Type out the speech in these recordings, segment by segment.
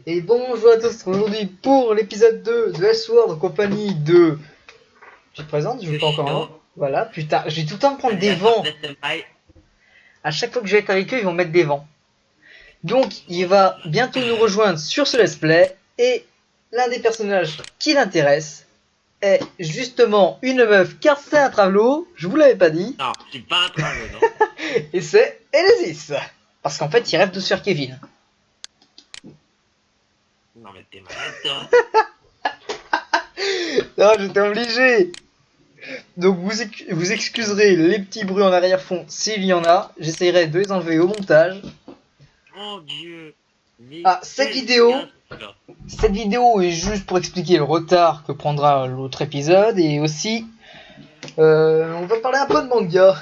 Et bonjour à tous, aujourd'hui pour l'épisode 2 de S-Word en compagnie de... Je te présente, je vous fais encore un Yoshino, vent. Voilà, putain, je vais tout le temps me prendre des alias vents. Ornette Senpai. À chaque fois que je vais être avec eux, ils vont mettre des vents. Donc, il va bientôt nous rejoindre sur ce let's play. Et l'un des personnages qui l'intéresse est justement une meuf car c'est un travelo, je vous l'avais pas dit. Non, c'est pas un travelot, non. Et c'est Elesis. Parce qu'en fait, il rêve de se faire Kevin. Non, mais t'es malade, toi. Non, j'étais obligé. Donc vous excuserez les petits bruits en arrière-fond s'il y en a. J'essayerai de les enlever au montage. Mon dieu. Mais Ah, cette quel vidéo gars. est juste pour expliquer le retard que prendra l'autre épisode. Et aussi, on va parler un peu de manga.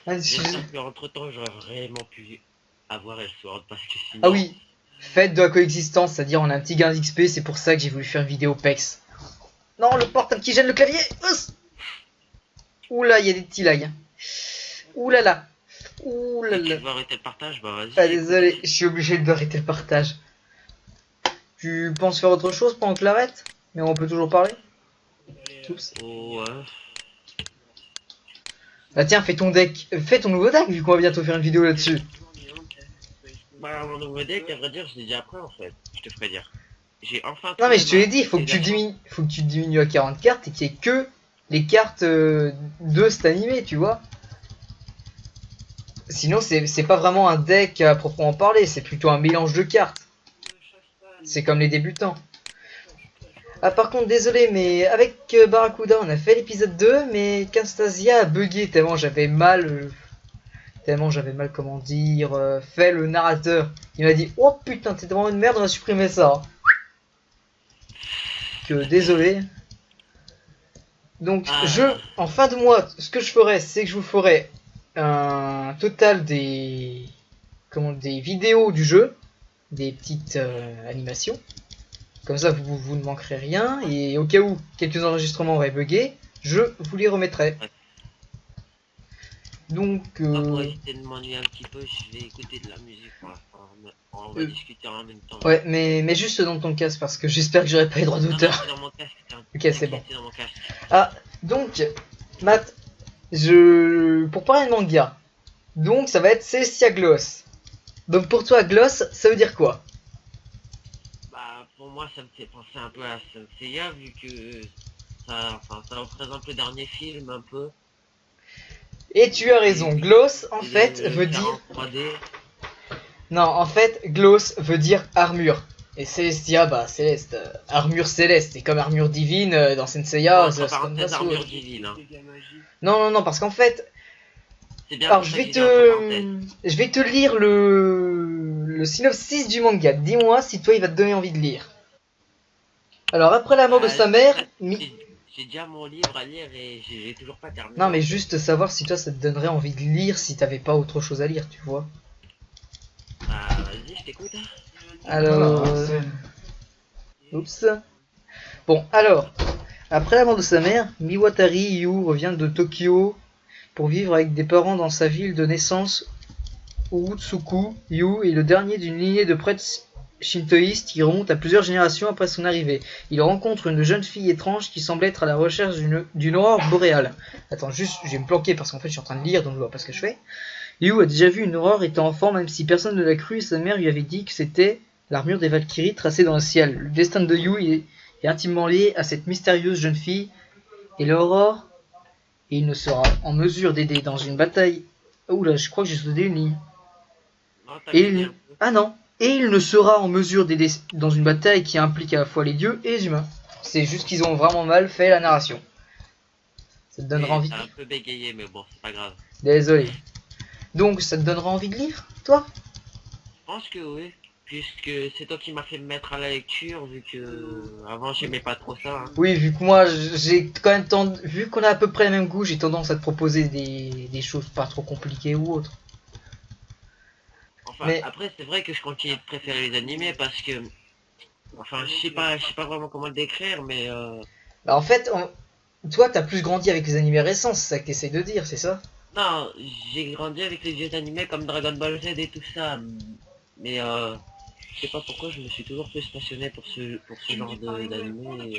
J'espère qu'entre temps, j'aurais vraiment pu avoir Elseworld parce que sinon. Ah oui, fête de la coexistence, c'est-à-dire on a un petit gain d'XP, c'est pour ça que j'ai voulu faire une vidéo PEX. Non, le portable qui gêne le clavier. Oula, il y a des petits lags. Oulala. Si tu Oulala. veux arrêter le partage, bah vas-y. Ah désolé, écoute. je suis obligé d'arrêter le partage. Tu penses faire autre chose pendant que l'arrête? Mais on peut toujours parler. Oups. Oh, ouais. Bah tiens, fais ton deck, fais ton nouveau deck vu qu'on va bientôt faire une vidéo là-dessus. Bah, mon nouveau deck, à vrai dire, je l'ai déjà prêt en fait. Je te ferai dire. J'ai enfin Non mais trouvé je te l'ai ma dit, faut que tu constellation. diminues à 40 cartes et qu'il y ait que les cartes de cet animé, tu vois. Sinon c'est pas vraiment un deck à proprement parler, c'est plutôt un mélange de cartes. C'est comme les débutants. Ah par contre désolé mais avec Barracuda on a fait l'épisode 2 mais Castasia a bugué tellement j'avais mal comment dire fait le narrateur. Il m'a dit oh putain t'es vraiment une merde on va supprimer ça. Que désolé. Donc Ah, en fin de mois ce que je ferai c'est que je vous ferai un total des des vidéos du jeu, des petites animations. Comme ça, vous ne manquerez rien. Et au cas où quelques enregistrements auraient bugué, je vous les remettrai. ouais. Donc, Moi, pour éviter de m'ennuyer un petit peu, je vais écouter de la musique pour l'instant. On va euh, discuter en même temps. ouais, mais juste dans ton casque parce que j'espère que j'aurai pas les droits Non, non, d'auteur. c'est dans mon casque. Ok, c'est bon. T'inquiète, c'est dans mon casque. Ah, donc, Matt, pour parler de manga, donc ça va être Celestia Gloss. Donc pour toi, Gloss, ça veut dire quoi? Bah, pour moi, ça me fait penser un peu à Saint Seiya, vu que ça représente le dernier film un peu. Et tu as raison, Gloss en Et fait le veut faire dire... en 3D. Non, en fait, Gloss veut dire armure. Et Celestia, bah céleste, armure céleste, et comme armure divine dans Senseiya, Bon, entre c'est comme parenthèses, ça. armure divine. Hein. Non, non, non, parce qu'en fait, C'est bien alors pour ça que j'ai dit entre parenthèses. je vais te lire le synopsis du manga. Dis-moi si toi il va te donner envie de lire. Alors après la mort de Bah, sa mère, j'ai déjà mon livre à lire et j'ai toujours pas non terminé mais en fait. juste savoir si toi ça te donnerait envie de lire si t'avais pas autre chose à lire, tu vois. Bah, vas-y, je t'écoute. Hein. Alors, oups. Bon, alors, après la mort de sa mère, Miwatari Yu revient de Tokyo pour vivre avec des parents dans sa ville de naissance. Utsuku Yu est le dernier d'une lignée de prêtres shintoïstes qui remonte à plusieurs générations après son arrivée. Il rencontre une jeune fille étrange qui semble être à la recherche d'une aurore boréale. Attends, juste, je vais me planquer parce qu'en fait je suis en train de lire donc je vois pas ce que je fais. Yu a déjà vu une aurore étant enfant même si personne ne l'a cru et sa mère lui avait dit que c'était l'armure des Valkyries tracée dans le ciel. Le destin de Yu est intimement lié à cette mystérieuse jeune fille et l'aurore et il ne sera en mesure d'aider dans une bataille. Oula, je crois que j'ai sauté une ligne. Non, t'as Et bugué un peu. ah non. Et il ne sera en mesure d'aider dans une bataille qui implique à la fois les dieux et les humains. C'est juste qu'ils ont vraiment mal fait la narration. Ça te donnera Oui, envie. t'as un peu bégayé, mais bon, c'est pas grave. Désolé. Donc ça te donnera envie de lire, toi? Je pense que oui. Puisque c'est toi qui m'as fait me mettre à la lecture, vu que avant j'aimais pas trop ça. Hein. Oui, vu que moi j'ai quand même vu qu'on a à peu près le même goût, j'ai tendance à te proposer des choses pas trop compliquées ou autres. Enfin, Mais après c'est vrai que je continue de préférer les animés parce que, enfin, je sais pas vraiment comment le décrire, mais bah, en fait, toi t'as plus grandi avec les animés récents, c'est ça que t'essayes de dire, c'est ça? non, j'ai grandi avec les vieux animés comme Dragon Ball Z et tout ça, mais je sais pas pourquoi je me suis toujours plus passionné pour ce genre d'anime.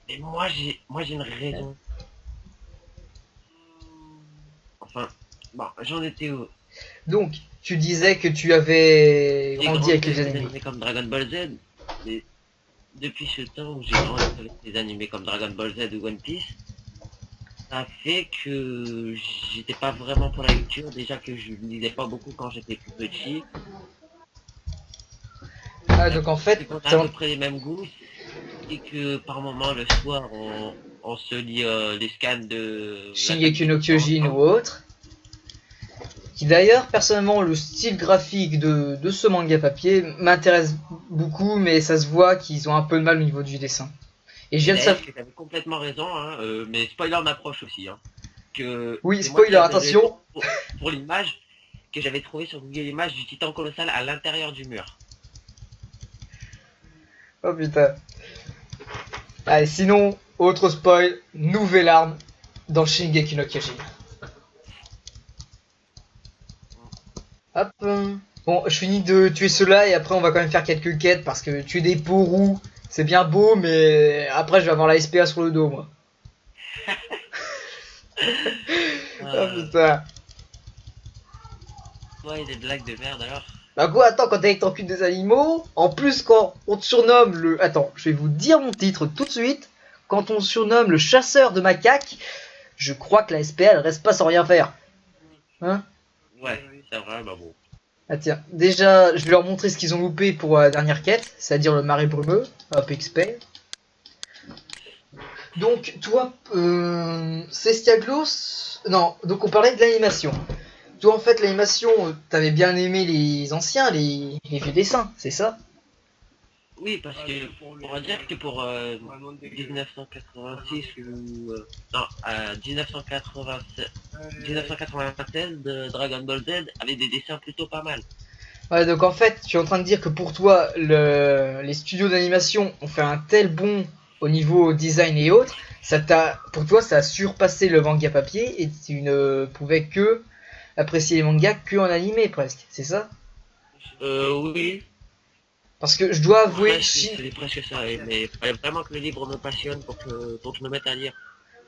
Et moi j'ai une raison. Enfin, bon, j'en étais où? Donc, tu disais que tu avais J'ai grandi grandi avec les avec des animés. animés comme Dragon Ball Z, mais depuis ce temps où j'ai grandi avec des animés comme Dragon Ball Z ou One Piece, ça fait que j'étais pas vraiment pour la lecture, déjà que je lisais pas beaucoup quand j'étais plus petit. Ah, donc en fait, C'est qu'on a à peu près les mêmes goûts, et que par moment le soir on se lit les scans de l'attaque Shingeki des no Titans Kyojin ou ensemble. autre. Qui d'ailleurs, personnellement, le style graphique de ce manga papier m'intéresse beaucoup, mais ça se voit qu'ils ont un peu de mal au niveau du dessin. Et je Et viens de d'ailleurs, savoir. tu avais complètement raison, hein, mais spoiler m'approche aussi, hein, que Oui, c'est moi qui spoiler, avais raison attention. pour l'image que j'avais trouvée sur Google Images du titan colossal à l'intérieur du mur. Oh putain. Allez, sinon, autre spoil, nouvelle arme dans Shingeki no Kyojin. Hop. Bon, je finis de tuer ceux-là et après on va quand même faire quelques quêtes parce que tuer des pourous, c'est bien beau, mais après je vais avoir la SPA sur le dos, moi. Oh Euh, putain. ouais, des blagues de merde alors. Bah quoi, attends, quand t'es avec des animaux, en plus quand on te surnomme le... Attends, je vais vous dire mon titre tout de suite. Quand on surnomme le chasseur de macaques, je crois que la SPA elle reste pas sans rien faire. Hein? Ouais, c'est vrai, bah bon. Ah tiens, déjà, je vais leur montrer ce qu'ils ont loupé pour la dernière quête, c'est-à-dire le marais brumeux. Hop, XP. Donc, toi, Cestiaglos... Non, donc on parlait de l'animation. Toi, en fait, l'animation, t'avais bien aimé les anciens, les vieux dessins, c'est ça? Oui, parce que on va dire que pour 1986 ou non, 1996, 1996 de Dragon Ball Z avait des dessins plutôt pas mal. Ouais, donc en fait, tu es en train de dire que pour toi, les studios d'animation ont fait un tel bond au niveau design et autres, pour toi, ça a surpassé le manga papier et tu ne pouvais que apprécier les mangas que en animé presque, c'est ça? Oui, Parce que je dois avouer, c'est presque ça, mais il fallait vraiment que le livre me passionne pour que je me mette à lire.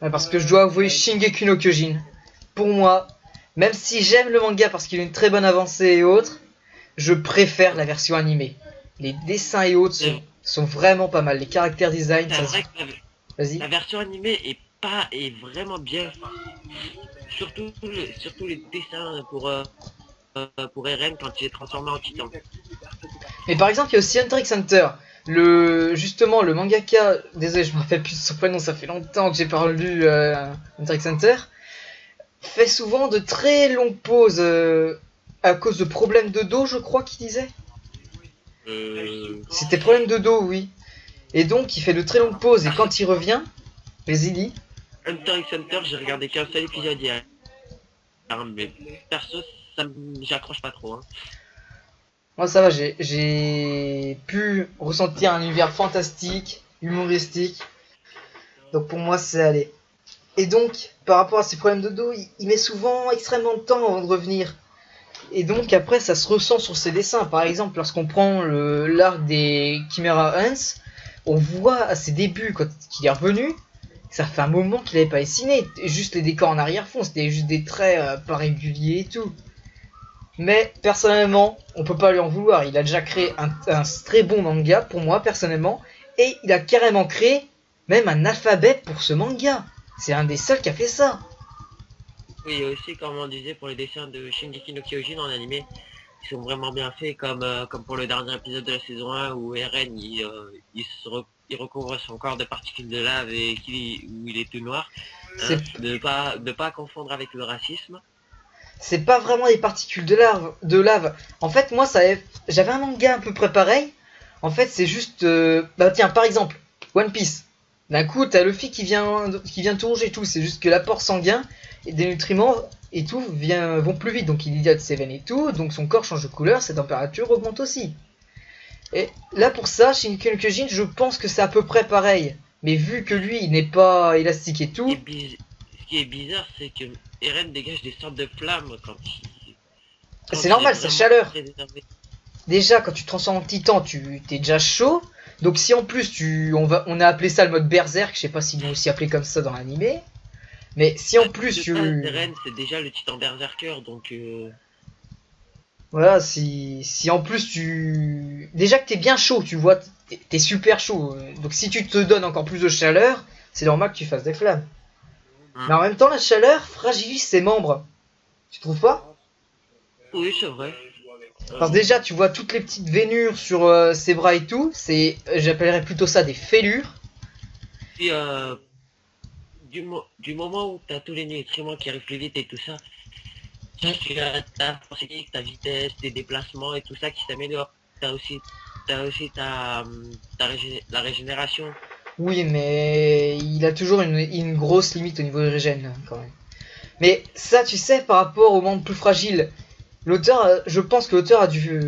ouais, parce que je dois avouer Shingeki no Kyojin. Pour moi, même si j'aime le manga parce qu'il a une très bonne avancée et autres, je préfère la version animée. Les dessins et autres C'est sont vraiment pas mal. Les caractères design, c'est ça se... vrai que Vas-y. la version animée est vraiment bien, surtout les dessins pour Eren quand il est transformé en titan. Mais par exemple, il y a aussi Hunter x Hunter. Justement, le mangaka, désolé, je me rappelle plus de son prénom, ça fait longtemps que j'ai pas lu Hunter x Hunter, fait souvent de très longues pauses à cause de problèmes de dos, je crois qu'il disait. Euh, C'était problème de dos, oui. Et donc, il fait de très longues pauses, et quand il revient, les il dit, Hunter x Hunter, j'ai regardé qu'un seul épisode hier, mais perso, j'accroche pas trop. Hein. moi ça va, j'ai pu ressentir un univers fantastique, humoristique, donc pour moi c'est allé. Et donc, par rapport à ses problèmes de dos, il met souvent extrêmement de temps avant de revenir. Et donc après, ça se ressent sur ses dessins. Par exemple, lorsqu'on prend l'arc des Chimera Hunts, on voit à ses débuts, quand il est revenu, ça fait un moment qu'il n'avait pas dessiné. Juste les décors en arrière-fond, c'était juste des traits pas réguliers et tout. Mais personnellement, on peut pas lui en vouloir. Il a déjà créé un très bon manga pour moi personnellement, et il a carrément créé même un alphabet pour ce manga. C'est un des seuls qui a fait ça. Oui, et aussi, comme on disait, pour les dessins de Shingeki no Kyojin en animé, ils sont vraiment bien faits, comme pour le dernier épisode de la saison 1 où Eren il recouvre son corps de particules de lave et où il est tout noir. Hein, C'est de pas confondre avec le racisme. c'est pas vraiment des particules de lave. En fait, moi, j'avais un manga un peu près pareil. En fait, c'est juste, bah tiens, par exemple, One Piece. D'un coup, t'as Luffy qui vient tout rouge et tout. C'est juste que l'apport sanguin et des nutriments et tout vont plus vite. Donc il dilate ses veines et tout. Donc son corps change de couleur, sa température augmente aussi. Et là, pour ça, chez Nikkei Kyojin, je pense que c'est à peu près pareil. Mais vu que lui, il n'est pas élastique et tout, Ce qui est bizarre, c'est que Eren dégage des sortes de flammes quand c'est il est normal, sa vraiment chaleur. très énervé. déjà quand tu te transformes en titan, tu t'es déjà chaud. Donc si en plus on a appelé ça le mode berserk, je sais pas s'ils l'ont aussi appelé comme ça dans l'animé. Mais si en plus De base, Eren, c'est déjà le titan berserker, donc voilà, si en plus déjà que t'es bien chaud, tu vois, t'es super chaud. Donc si tu te donnes encore plus de chaleur, c'est normal que tu fasses des flammes. Mais en même temps, la chaleur fragilise ses membres. Tu trouves pas? oui, c'est vrai. Parce que déjà, tu vois toutes les petites vénures sur ses bras et tout. J'appellerais plutôt ça des fêlures. Puis, du moment où t'as tous les nutriments qui arrivent plus vite et tout ça, tu as ta force physique, ta vitesse, tes déplacements et tout ça qui s'améliore. T'as aussi la régénération. Oui, mais il a toujours une grosse limite au niveau de régène, quand même. Mais ça, tu sais, par rapport aux membres plus fragiles, l'auteur, je pense que l'auteur a dû...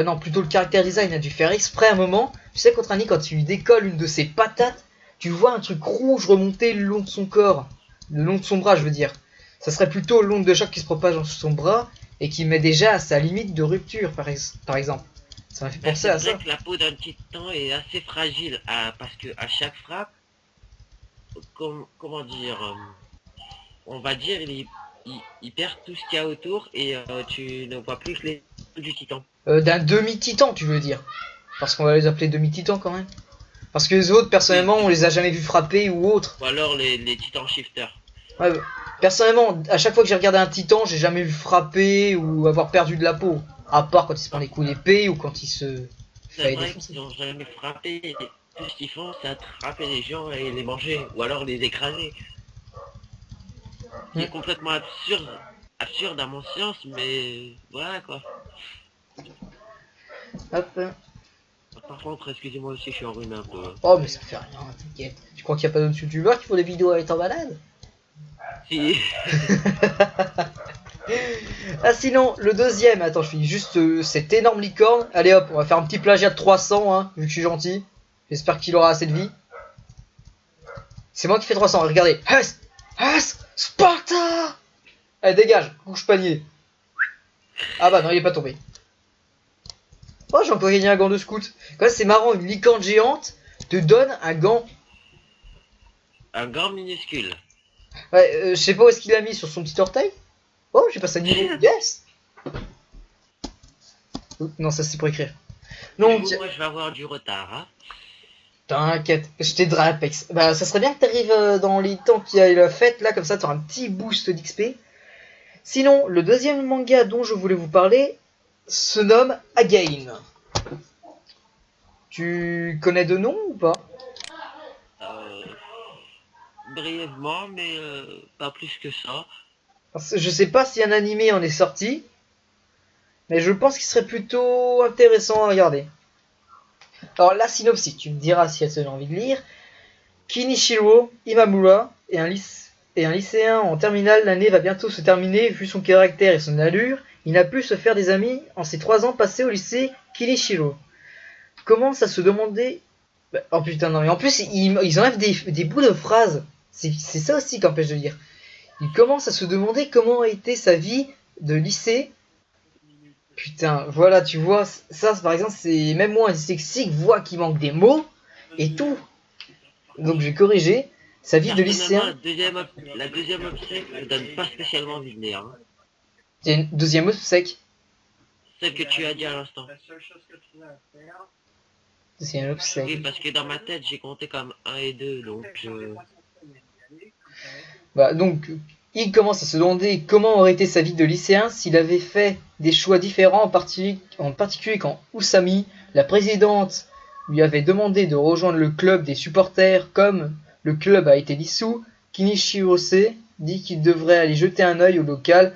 non, plutôt le character design a dû faire exprès un moment. Tu sais, contre Annie, quand tu lui décolles une de ses patates, tu vois un truc rouge remonter le long de son corps. Le long de son bras, je veux dire. Ça serait plutôt l'onde de choc qui se propage dans son bras et qui met déjà à sa limite de rupture, par exemple. Ça m'a fait penser à C'est ça. vrai que la peau d'un titan est assez fragile parce que à chaque frappe, comment dire, on va dire, il perd tout ce qu'il y a autour et tu ne vois plus que les du titan. D'un demi-titan, tu veux dire. Parce qu'on va les appeler demi-titans quand même. Parce que les autres, personnellement, on les a jamais vus frapper ou autre. Ou alors les titans shifters. Ouais, personnellement, à chaque fois que j'ai regardé un titan, j'ai jamais vu frapper ou avoir perdu de la peau. À part quand il se prend des coups d'épée ou quand il se C'est fait vrai défoncer. qu'ils n'ont jamais frappé. Tout ce qu'ils font, c'est attraper les gens et les manger. Ou alors les écraser. C'est complètement absurde à mon sens, mais voilà quoi. Hop. Par contre, excusez-moi aussi, je suis enrhumé un peu. Oh, mais ça fait rien, t'inquiète. Tu crois qu'il n'y a pas d'autres youtubeurs qui font des vidéos avec en malade? Si. Ah, sinon, le deuxième, attends, je finis juste cette énorme licorne. Allez hop, on va faire un petit plagiat de 300, hein, vu que je suis gentil. J'espère qu'il aura assez de vie. C'est moi qui fais 300, regardez. Hus, Sparta. Allez, dégage, couche panier. Ah bah non, il est pas tombé. Oh, j'ai encore gagné un gant de scout. Quand même, c'est marrant, une licorne géante te donne un gant. Un gant minuscule. Ouais, je sais pas où est-ce qu'il a mis sur son petit orteil. Oh, j'ai passé un niveau. Yes. Non, ça c'est pour écrire. Non, Moi je vais avoir du retard. Hein. T'inquiète, je t'aiderai à Apex. Bah, ça serait bien que t'arrives dans les temps qu'il y a eu la fête, là, comme ça t'auras un petit boost d'XP. Sinon, le deuxième manga dont je voulais vous parler se nomme Again. Tu connais de nom ou pas? Brièvement, mais pas plus que ça. Je sais pas si un animé en est sorti, mais je pense qu'il serait plutôt intéressant à regarder. Alors, la synopsis, tu me diras si elle te donne envie de lire. Kinichiro Imamura est un lycéen en terminale. L'année va bientôt se terminer. Vu son caractère et son allure, il n'a pu se faire des amis en ses 3 ans passés au lycée Kinichiro. Commence à se demander... Oh putain, non, mais en plus, ils enlèvent des bouts de phrases. C'est ça aussi qui empêche de lire. Il commence à se demander comment a été sa vie de lycée. Putain, voilà, tu vois, ça par exemple, c'est même moi, un dyslexique, voit qu'il manque des mots et tout. Donc j'ai corrigé. Sa vie de lycéen. La deuxième obsèque ne donne pas spécialement envie de lire. Hein. Il y a une deuxième obsèque. Celle que tu as dit à l'instant. Deuxième obsèque. Oui, parce que dans ma tête, j'ai compté comme 1 et 2, donc... Bah, donc, il commence à se demander comment aurait été sa vie de lycéen s'il avait fait des choix différents, en particulier quand Usami, la présidente, lui avait demandé de rejoindre le club des supporters. Comme le club a été dissous, Kinichirose dit qu'il devrait aller jeter un œil au local.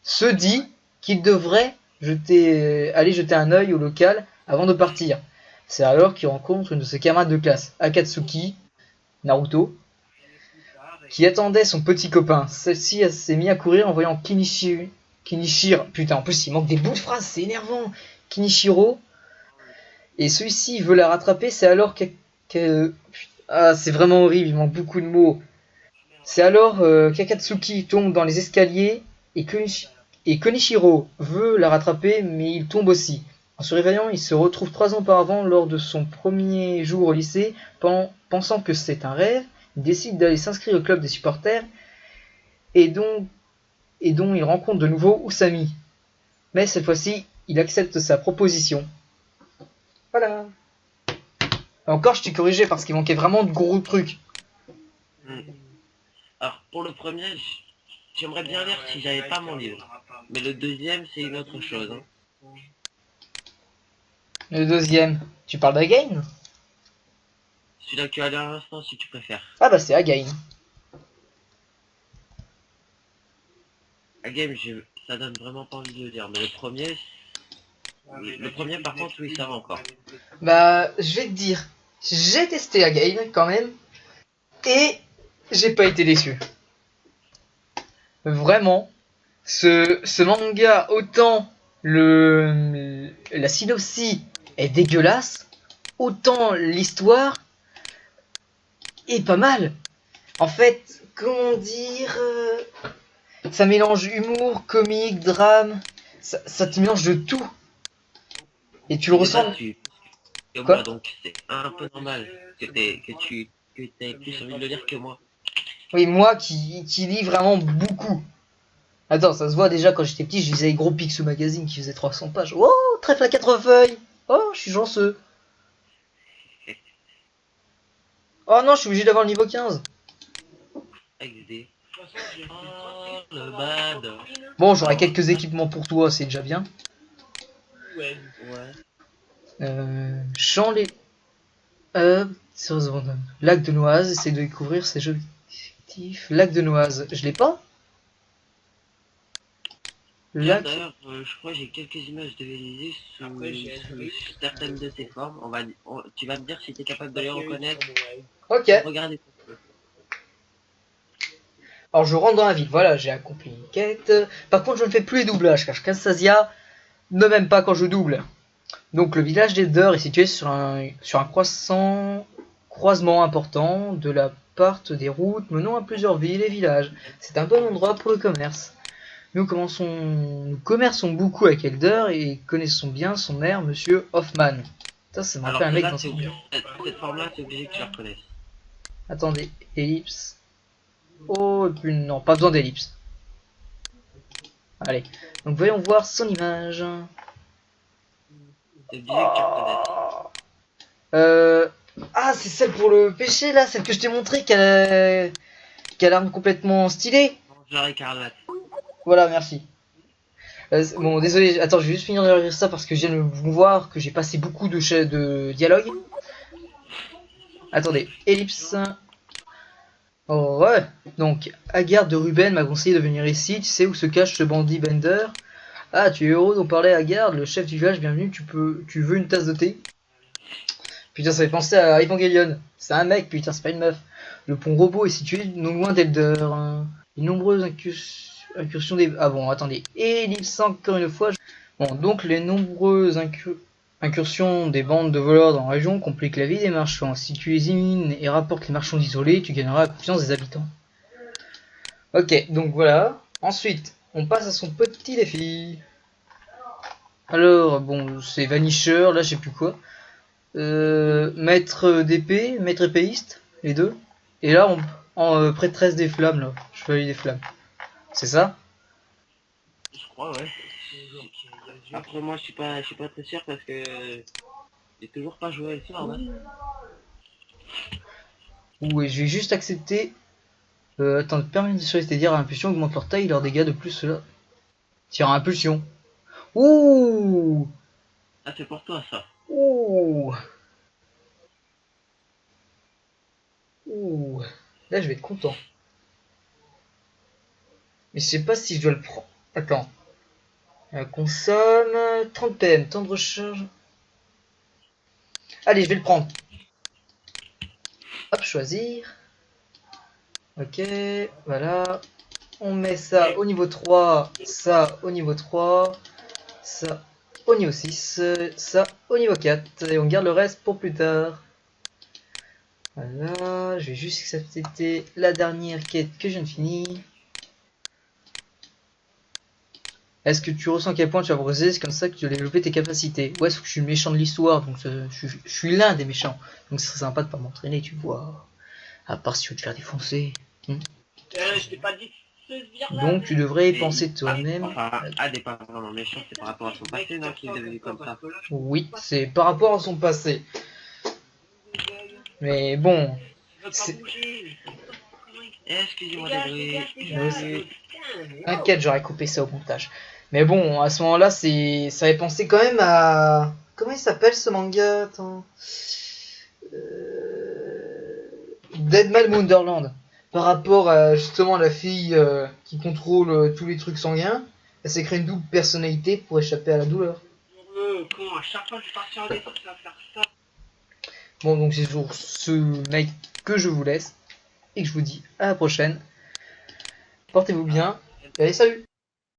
Se dit qu'il devrait aller jeter un œil au local avant de partir. C'est alors qu'il rencontre une de ses camarades de classe, Akatsuki, Naruto, qui attendait son petit copain. Celle-ci s'est mise à courir en voyant Kinichiro. Putain, en plus il manque des bouts de phrases, c'est énervant. Kinichiro. Et celui-ci veut la rattraper, c'est alors Ah, c'est vraiment horrible, il manque beaucoup de mots. C'est alors qu'Akatsuki tombe dans les escaliers et Konichiro veut la rattraper, mais il tombe aussi. En se réveillant, il se retrouve 3 ans auparavant lors de son premier jour au lycée. Pensant que c'est un rêve, il décide d'aller s'inscrire au club des supporters et dont il rencontre de nouveau Usami. Mais cette fois-ci, il accepte sa proposition. Voilà. Encore, je t'ai corrigé parce qu'il manquait vraiment de gros trucs. Alors, pour le premier, j'aimerais bien lire si j'avais pas mon livre. Mais le deuxième, c'est une autre chose. Hein. Le deuxième, tu parles d'Again? Celui-là que tu as lu à l'instant, si tu préfères. Ah bah c'est Again. A Game, ça donne vraiment pas envie de le lire. Mais le premier par contre, oui, ça va encore. Bah, je vais te dire, j'ai testé Again quand même, et j'ai pas été déçu. Vraiment, ce manga, autant la synopsis est dégueulasse, autant l'histoire est pas mal. En fait, comment dire, ça mélange humour, comique, drame, ça te mélange de tout. Et tu le ressens. Que moi, donc c'est un peu normal que tu aies plus envie de le lire que moi. Oui, moi qui lis vraiment beaucoup. Attends, ça se voit déjà quand j'étais petit, je lisais les gros Picsou Magazine qui faisait 300 pages. Oh, trèfle à 4 feuilles. Oh, je suis chanceux. Oh non, je suis obligé d'avoir le niveau 15. XD. Oh, le bad. Bon, j'aurai quelques équipements pour toi, c'est déjà bien. Ouais. Champ les... Lac de Noise, essaye de découvrir ces jeux fictifs. Lac de Noise, je l'ai pas. Lac... D'ailleurs, je crois que j'ai quelques images de Vélizy sous certaines de ces formes. Tu vas me dire si tu es capable de les reconnaître. Ok. Regardez. Alors je rentre dans la ville, voilà, j'ai accompli une quête. Par contre, je ne fais plus les doublages, car Kastasia ne m'aime pas quand je double. Donc le village d'Elder est situé sur un croisement important de la part des routes menant à plusieurs villes et villages. C'est un bon endroit pour le commerce. Nous commerçons beaucoup avec Elder et connaissons bien son maire, Monsieur Hoffman. Ça me rappelle un mec dans cette forme-là, c'est obligé que tu la reconnaisses. Attendez, ellipse. Oh, et puis non, pas besoin d'ellipse. Allez, donc voyons voir son image. C'est obligé que tu reconnaisses. Ah, c'est celle pour le pêcher là, celle que je t'ai montré qui a l'arme complètement stylée. Genre écarlate. Voilà, merci. Bon, désolé, attends, je vais juste finir de lire ça parce que je viens de voir que j'ai passé beaucoup de dialogue. Attendez, ellipse. Oh ouais. Donc, Agar de Ruben m'a conseillé de venir ici. Tu sais où se cache ce bandit Bender? Ah, tu es heureux d'en parler à Agar, le chef du village. Bienvenue. Tu veux une tasse de thé? Putain, ça fait penser à Evangelion. C'est un mec, putain, c'est pas une meuf. Le pont robot est situé non loin d'Elder. Les nombreuses incursions des... Ah bon, attendez. Ellipse encore une fois. Bon, donc les nombreuses incursions des bandes de voleurs dans la région compliquent la vie des marchands. Si tu les élimines et rapportes les marchands isolés, tu gagneras la confiance des habitants. Ok, donc voilà. Ensuite, on passe à son petit défi. Alors, bon, c'est Vanisher, là je sais plus quoi. Maître d'épée, maître épéiste, les deux. Et là, prêtresse des flammes, là. Chevalier des flammes. C'est ça? Je crois, ouais. Après, moi, je suis pas très sûr parce que j'ai toujours pas joué à l'histoire. Hein. Oui, je vais juste accepter. Attends, permet de c'est-à-dire impulsion augmente leur taille et leurs dégâts de plus cela. Tire à impulsion. Ouh! Ah, c'est pour toi, ça. Ouh! Ouh! Là, je vais être content. Mais je sais pas si je dois le prendre. Attends. Consomme 30 PM, temps de recharge. Allez, je vais le prendre. Hop, choisir. Ok, voilà. On met ça au niveau 3, ça au niveau 3, ça au niveau 6, ça au niveau 4. Et on garde le reste pour plus tard. Voilà, je vais juste accepter la dernière quête que je viens de finir. Est-ce que tu ressens à quel point tu vas progresser? C'est comme ça que tu vas développer tes capacités. Ouais, sauf que je suis le méchant de l'histoire, donc je suis l'un des méchants. Donc ce serait sympa de pas m'entraîner, tu vois. À part si tu veux te faire défoncer. Je t'ai pas dit ce sbire-là. Donc tu devrais y Mais penser toi-même. Enfin, Ad est pas vraiment méchant, c'est par rapport à son passé, non, qu'il est devenu comme ça. Oui, c'est par rapport à son passé. Mais bon, c'est... Excusez-moi d'être... T'inquiète, j'aurais coupé ça au montage. Mais bon, à ce moment-là, ça fait penser quand même à... Comment il s'appelle ce manga? Attends. Deadman Wonderland. Par rapport à justement la fille qui contrôle tous les trucs sanguins, elle s'est créée une double personnalité pour échapper à la douleur. Comment à chaque fois que je pars des trucs à faire ça. Bon, donc c'est sur ce mec que je vous laisse et que je vous dis à la prochaine. Portez-vous bien. Et allez, salut!